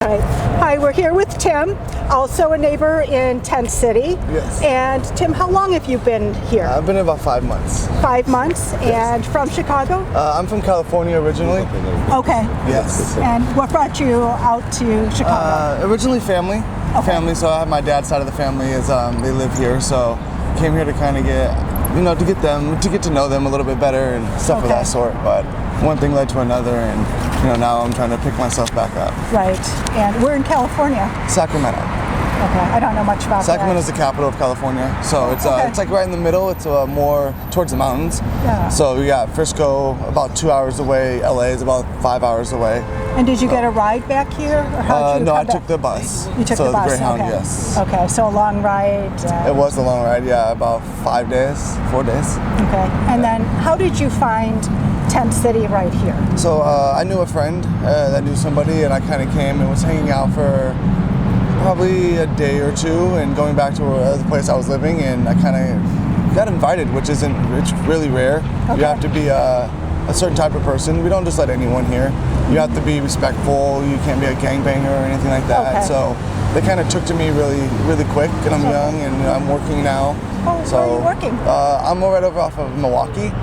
right. Hi, we're here with Tim, also a neighbor in Tent City. Yes. And Tim, how long have you been here? I've been here about 5 months. 5 months, Yes. and from Chicago? I'm from California originally. Okay. Yes. And what brought you out to Chicago? Originally family. Okay. Family, so I have my dad's side of the family is they live here, so came here to kind of get, to get to know them a little bit better and stuff of that sort. But one thing led to another, and now I'm trying to pick myself back up. Right. And we're in California. Sacramento. Okay. I don't know much about Sacramento is the capital of California, so it's it's like right in the middle. It's more towards the mountains. Yeah. So we got Frisco about 2 hours away. LA is about 5 hours away. And did you get a ride back here? Or how did you No, come I back? took the bus. You took so the bus, Greyhound, okay. yes. Okay, so a long ride. It was a long ride, yeah, about 5 days, 4 days. Okay, and then how did you find Tent City right here? So I knew a friend that knew somebody, and I kind of came and was hanging out for probably a day or two, and going back to the place I was living, and I kind of got invited, which it's really rare. Okay. You have to be a certain type of person. We don't just let anyone here. You have to be respectful. You can't be a gangbanger or anything like that. Okay. So they kind of took to me really, really quick, and I'm young, and I'm working now. Oh, so, where are you working? I'm right over off of Milwaukee.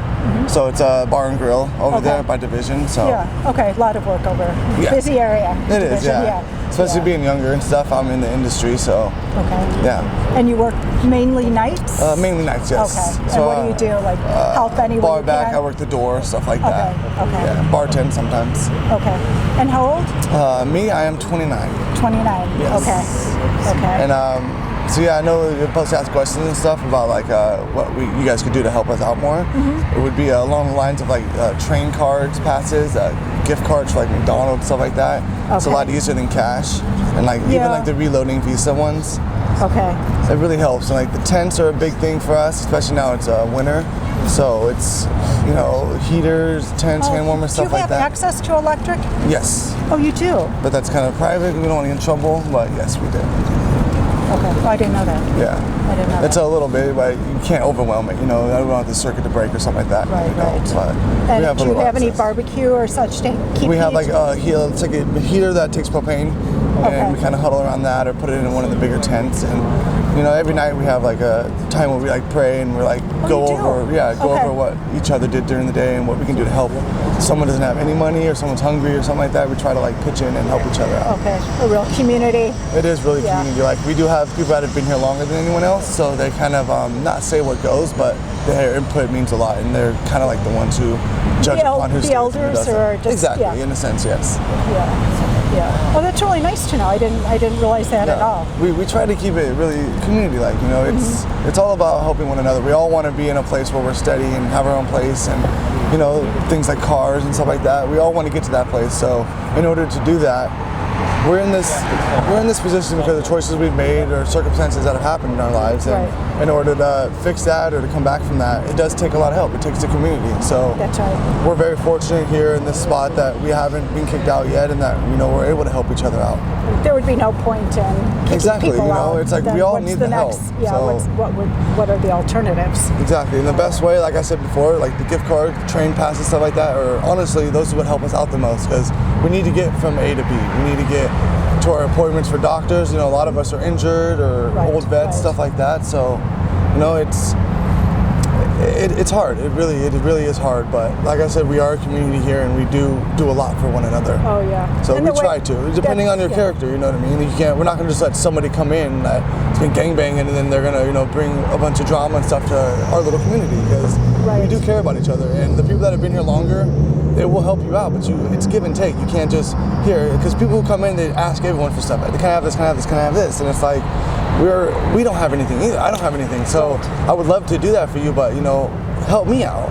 So it's a bar and grill over there by Division. So yeah, okay, a lot of work over. Yeah. Busy area. it is, Division, yeah. Especially being younger and stuff. I'm in the industry, so okay. yeah. And you work mainly nights? Mainly nights, yes. Okay. So, and what do you do? Like help anyone bar you back, can? I work the door, stuff like that. Okay. Yeah, bartend sometimes. Okay. And how old? Me, I am 29. 29. Yes. Okay. And so yeah, I know you're supposed to ask questions and stuff about like what you guys could do to help us out more. It would be along the lines of like train cards, passes, gift cards for like McDonald's, stuff like that. It's a lot easier than cash, and like even like the reloading Visa ones. Okay. It really helps. And like the tents are a big thing for us, especially now it's winter. So it's heaters, tents, hand warmers, stuff like that. Do you have access to electric? Yes. Oh, you do? But that's kind of private. We don't want to get in trouble, but yes, we do. Okay. Oh, I didn't know that. Yeah. I didn't know It's that. a little bit, but you can't overwhelm it. I don't want the circuit to break or something like that. Right. But And we have do a you little have any access. barbecue or such to keep We have heat? like it's like a heater that takes propane, and we kind of huddle around that or put it in one of the bigger tents. And every night we have like a time where we like pray and we're like go over what each other did during the day and what we can do to help. Someone doesn't have any money or someone's hungry or something like that. We try to like pitch in and help each other out. Okay, a real community. It is really community. Like we do have people that have been here longer than anyone else, so they kind of not say what goes, but their input means a lot, and they're kind of like the ones who judge upon who stays and who elders doesn't. or just exactly in a sense, yes. Yeah. Well, that's really nice to know. I didn't realize that at all. We try to keep it really community-like. It's all about helping one another. We all want to be in a place where we're steady and have our own place, and things like cars and stuff like that. We all want to get to that place. So in order to do that, we're in this position because of choices we've made or circumstances that have happened in our lives. And in order to fix that or to come back from that, it does take a lot of help. It takes the community. So that's right. We're very fortunate here in this spot that we haven't been kicked out yet, and that we're able to help each other out. There would be no point in kicking people out. It's like we all need the help. Yeah. So, what are the alternatives? Exactly. And the best way, like I said before, like the gift card, train passes, stuff like that, or honestly, those are what help us out the most, because we need to get from A to B. We need to get to our appointments for doctors. A lot of us are injured or old vets, stuff like that. So, it's hard. It really is hard. But like I said, we are a community here, and we do a lot for one another. Oh yeah. So we try to, depending on your character. You know what I mean? We're not going to just let somebody come in that's been gangbanging, and then they're going to bring a bunch of drama and stuff to our little community, because we do care about each other. And the people that have been here longer, they will help you out, but it's give and take. You can't just because people who come in, they ask everyone for stuff. Can I have this? Can I have this? Can I have this? And it's like we don't have anything either. I don't have anything. So I would love to do that for you, but help me out.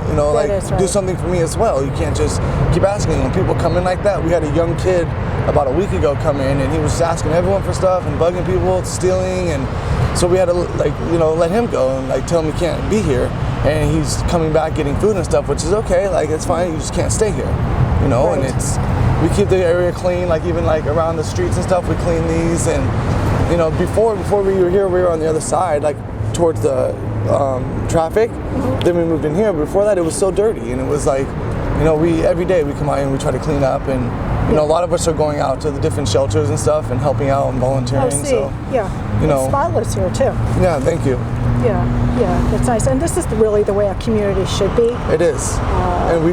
Do something for me as well. You can't just keep asking. When people come in like that, we had a young kid about a week ago come in, and he was asking everyone for stuff and bugging people, stealing, and so we had to let him go and tell him he can't be here. And he's coming back getting food and stuff, which is okay. It's fine. You just can't stay here, And we keep the area clean. Even around the streets and stuff, we clean these. And before we were here, we were on the other side, towards the traffic. Then we moved in here. Before that, it was so dirty, and it was we every day we come out and we try to clean up, and You know, a lot of us are going out to the different shelters and stuff and helping out and volunteering. Oh, see, So, yeah. you know, It's spotless here too. yeah, thank you. Yeah, it's nice. And this is really the way a community should be. It is, and we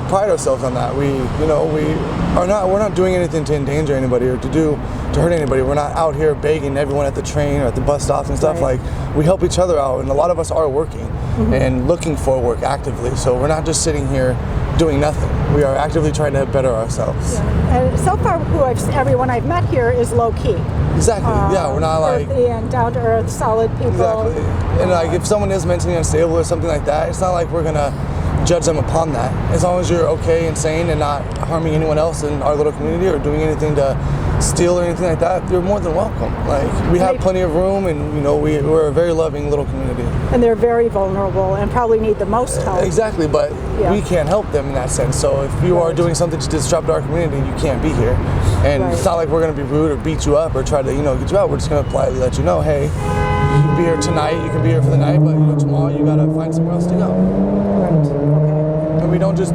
pride ourselves on that. We're not doing anything to endanger anybody or to hurt anybody. We're not out here begging everyone at the train or at the bus stops and stuff. Right. Like, we help each other out, and a lot of us are working and looking for work actively. So we're not just sitting here doing nothing. We are actively trying to better ourselves. Yeah. And so far, everyone I've met here is low key. Exactly. Yeah, we're not like earthy and down to earth, solid people. exactly. And like, if someone is mentally unstable or something like that, it's not like we're gonna judge them upon that. As long as you're okay and sane and not harming anyone else in our little community or doing anything to steal or anything like that, you're more than welcome. Like, we have plenty of room, and we're a very loving little community. And they're very vulnerable and probably need the most help. Exactly, but we can't help them in that sense. So if you are doing something to disrupt our community, you can't be here. And it's not like we're going to be rude or beat you up or try to get you out. We're just going to politely let you know, hey, you can be here tonight, you can be here for the night, but tomorrow you got to find somewhere else to go. Right. Okay. And we don't just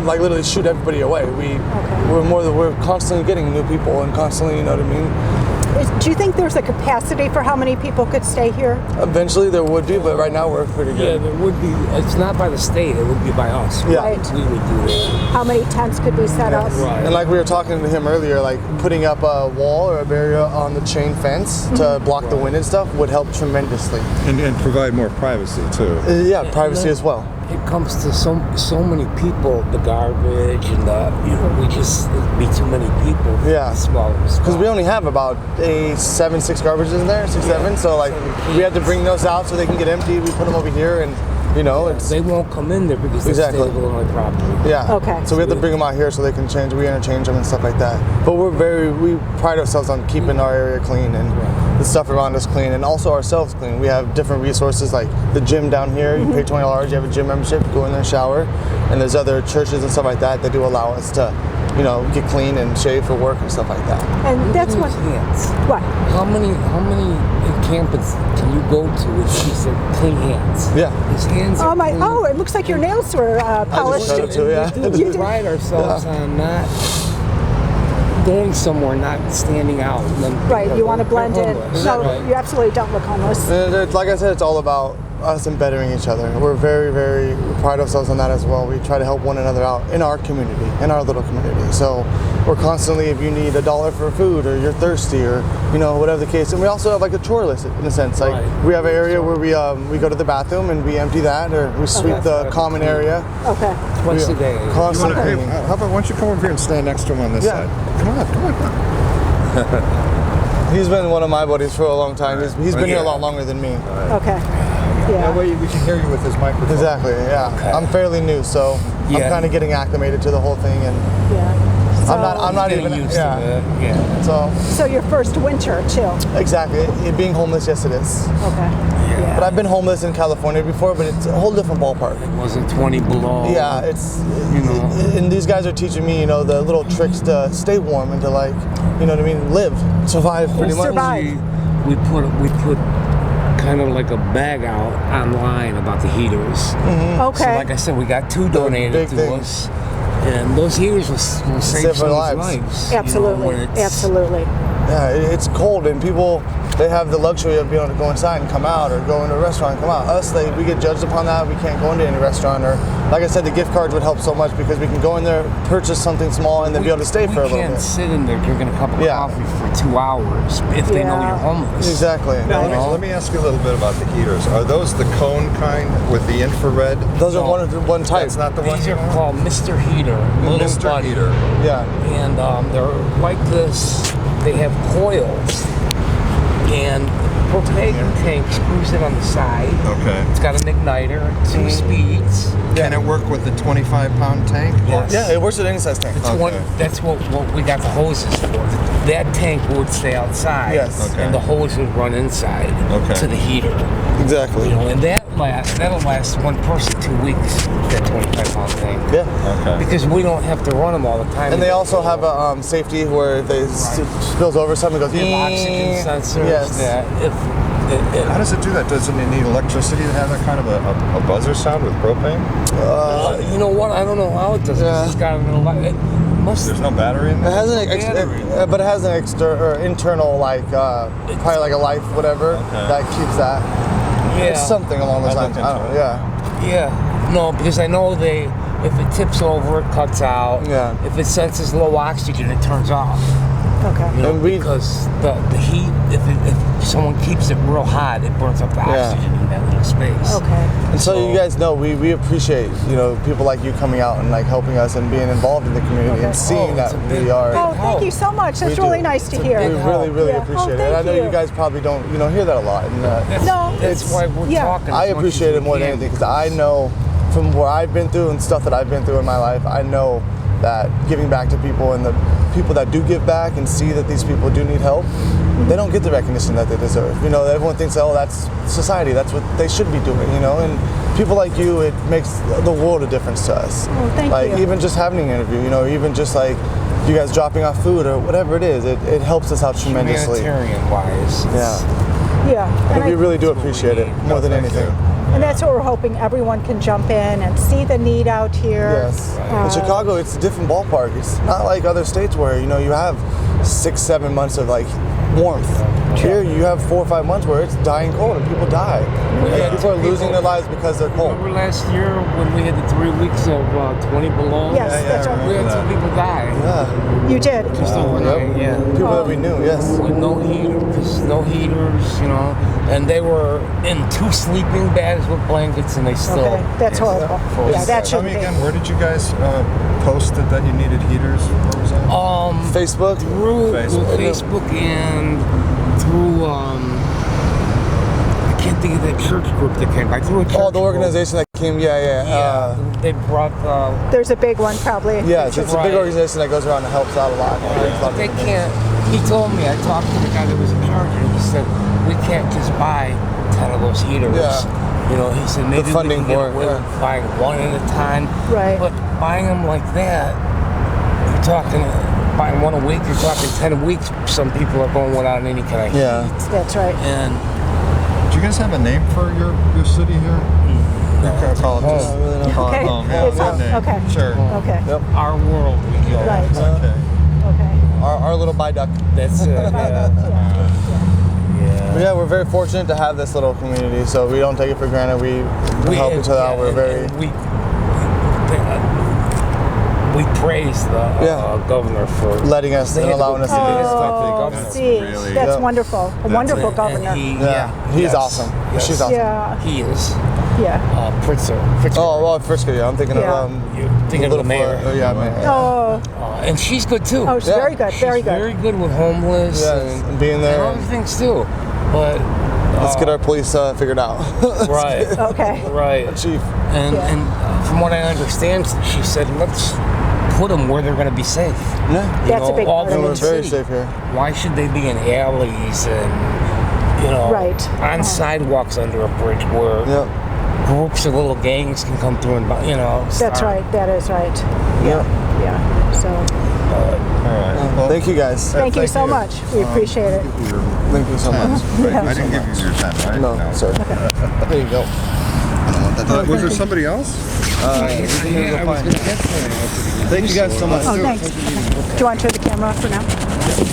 like literally shoot everybody away. We're constantly getting new people and constantly, you know what I mean? Do you think there's a capacity for how many people could stay here? Eventually there would be, but right now we're pretty good. Yeah, there would be. It's not by the state, it would be by us. Yeah. Right. We would do that. How many tents could be set up? Right. And like we were talking to him earlier, like putting up a wall or a barrier on the chain fence to block the wind and stuff would help tremendously. And provide more privacy too. Yeah, privacy as well. It comes to so many people, the garbage and we just, it'd be too many people. Yeah. Smaller spot. Because we only have about 6 garbages in there, 7. So like we have to bring those out so they can get empty. We put them over here, and they won't come in there because they stay on my property. Yeah. Okay. So we have to bring them out here so they can we interchange them and stuff like that. But we pride ourselves on keeping our area clean and the stuff around us clean, and also ourselves clean. We have different resources like the gym down here. You pay $20, you have a gym membership, you go in there and shower, and there's other churches and stuff like that that do allow us to, get clean and shave for work and stuff like that. And that's what. Hands. What? How many encampments can you go to with clean hands? Yeah. His hands. Oh my! Oh, it looks like your nails were polished. cut it too, yeah. We pride ourselves on not going somewhere, not standing out. Right, you want to blend in. homeless. No, Right. you absolutely don't look homeless. And like I said, it's all about us and bettering each other. We're we pride ourselves on that as well. We try to help one another out in our community, in our little community. So we're constantly, if you need $1 for food or you're thirsty or, whatever the case. And we also have like a chore list in a sense. Like we have an area where we go to the bathroom and we empty that, or we sweep the common area. Okay. Twice a day. Constantly. How about, why don't you come over here and stand next to him on this side? Come on. He's been one of my buddies for a long time. He's been here a lot longer than me. Okay. That Yeah. way we can hear you with his microphone. Exactly, yeah. Okay. I'm fairly new, so I'm kind of getting acclimated to the whole thing, and Yeah. So, I'm not Getting even used to it. Yeah. So your first winter too. exactly, being homeless, yes it is. Okay. Yeah. But I've been homeless in California before, but it's a whole different ballpark. It wasn't 20 below. Yeah, it's know. and these guys are teaching me, the little tricks to stay warm and to live, survive pretty much. Survive. We put kind of like a bag out online about the heaters. Okay. So like I said, we got 2 donated big to things. us, and those heaters will save Save someone's lives. lives. Absolutely. When it's- Absolutely. Yeah, it's cold, and people, they have the luxury of being able to go inside and come out, or go into a restaurant and come out. Us, we get judged upon that. We can't go into any restaurant, or like I said, the gift cards would help so much because we can go in there, purchase something small, and then be able to stay for a little We can't bit. sit in there drinking a cup of coffee for 2 hours if they know Yeah. you're homeless. Exactly. Now, let me ask you a little bit about the heaters. Are those the cone kind with the infrared? Those are one type. That's not the one These you are want? called Mr. Heater, Little Mr. Buddy. Heater. Yeah. And they're like this. They have coils, and propane tank screws it on the side. Okay. It's got an igniter, 2 speeds. Can it work with the 25-pound tank? Yes. Yeah, it works with any size tank. That's what we got the hoses for. That tank would stay outside, Yes. Okay. and the hose would run inside to the heater. Exactly. And that'll last one person 2 weeks. That 25-pound tank. Yeah. Okay. Because we don't have to run them all the time. And they also have a safety where if they spills over something, goes. They have oxygen sensors. Yes. That How does it do that? Doesn't it need electricity to have that kind of a buzzer sound with propane? you know what? I don't know how it does. Yeah. It's got a little. There's no battery in It there? has but it has an internal like probably like a life whatever that keeps that. Yeah. It's something along those I'll lines. look I don't know. into Yeah. Yeah. No, because I know if it tips over, it cuts out. Yeah. If it senses low oxygen, it turns off. Okay. You know, And we- because the heat, if someone keeps it real hot, it burns up the Yeah. oxygen in that little space. Okay. And so you guys know we appreciate people like you coming out and like helping us and being involved in the community Okay. and seeing Oh, that it's a we big- are. Oh, thank you so much. That's We really do. nice to It's a hear. We big really Yeah. appreciate Oh, it. And I know thank you guys probably don't hear that a lot. And No. That's why we're Yeah. talking. I as much as appreciate it we more than can. anything because I know from what I've been through and stuff that I've been through in my life, I know that giving back to people and the people that do give back and see that these people do need help, they don't get the recognition that they deserve. Everyone thinks, oh, that's society, that's what they should be doing, and people like you, it makes the world a difference to us. Oh, thank like, you. even just having an interview, even just like you guys dropping off food or whatever it is, it helps us out tremendously. Humanitarian wise. Yeah. And we I- really do appreciate it more than anything. And that's what we're hoping everyone can jump in and see the need out here. Yes. In Chicago, it's a different ballpark. It's not like other states where, you have 6-7 months of like warmth. Here, you have 4 or 5 months where it's dying cold and people die. Like, people are losing their lives because they're cold. Remember last year when we had the 3 weeks of 20 below? Yes, that's right. We had some people die. Yeah. You did. Just overnight, yeah. People that we knew, yes. With no heaters, and they were in 2 sleeping bags with blankets, and they still. Okay, that's horrible. Yeah, that Tell shouldn't me be. again, where did you guys post that you needed heaters? Where was that? Facebook? Through Facebook and through I can't think of that church group that came by. Through a church Oh, the group. organization that came, Yeah, they brought. There's a big one probably. yes, it's a big Right. organization that goes around and helps out a lot. But they can't. He told me. I talked to the guy that was in charge, and he said we can't just buy 10 of those heaters. Yeah. He said maybe funding we can for get it, away yeah. with buying one at a time. Right. But buying them like that, you're talking buying one a week. You're talking 10 weeks. Some people are going without any kind of Yeah. heat. That's right. And Do you guys have a name for your city here? Call it just call it Okay. home. Yeah, It's good home. name. Okay. Sure. Okay. Yep. our world, we go. Right. Okay. Okay. Our little viaduct. That's it. Yeah. But yeah, we're very fortunate to have this little community, so we don't take it for granted. We help each other out. We're very. We praise the governor for Letting us and allowing us to do this. Oh, That's see, really- that's Yep. wonderful. A wonderful And governor. Yeah, he's awesome. Yes. She's awesome. Yeah. He is. Yeah. Pritzker. Oh, well, Frisker, yeah. I'm thinking Yeah. of You're thinking of the mayor. Yeah, mayor. Oh, And she's good too. oh, she's Yeah. very good. Very She's good. very good with homeless Yes, and being there. and other things too. But Let's get our police figured out. right, Okay. right. Chief. And Yeah. and from what I understand, she said let's put them where they're going to be safe. Yeah. That's a big all part of through it. We're the very city. safe here. Why should they be in alleys and Right. on sidewalks under a bridge where Yep. groups of little gangs can come through and That's start- right. That is right. Yep. Yeah. So All right. Well, Thank you guys. thank you thank so you. much. We appreciate it. Thank you so much. I didn't give you your pen, right? No, sir. There you go. Was there somebody else? Yeah, I was going to get there. Thank you guys so much. Oh, thanks. Okay. Do you want to turn the camera off for now?